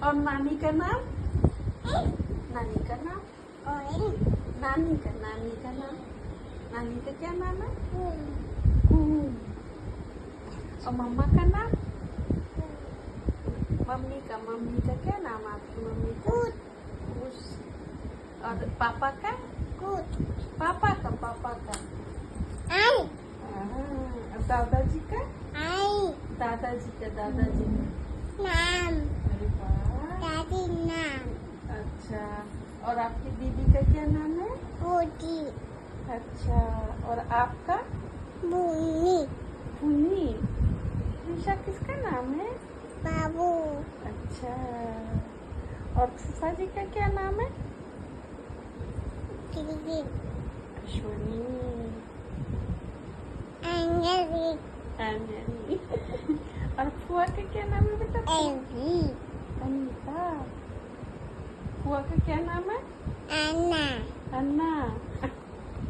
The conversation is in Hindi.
और नानी का नाम? नानी का नाम? नानी का नाम? नानी का क्या नाम है? कूम। और मम्मा का नाम? मम्मी का क्या नाम है आपकी मम्मी का? कुश। और पापा का? पापा का? और दादाजी का? दादाजी का? नाम अरे वाह। दादी नाम अच्छा। और आपकी दीदी का क्या नाम है? बूटी अच्छा। और आपका? बुनी पुन्नी। ऋषा किसका नाम है? बाबू अच्छा। और फूफा जी का क्या नाम है? दीदी अश्वनी। अंजलि अंजलि। और फुआ का क्या नाम है बेटा? एवी अनीता। फुआ का क्या नाम है? अन्ना अन्ना।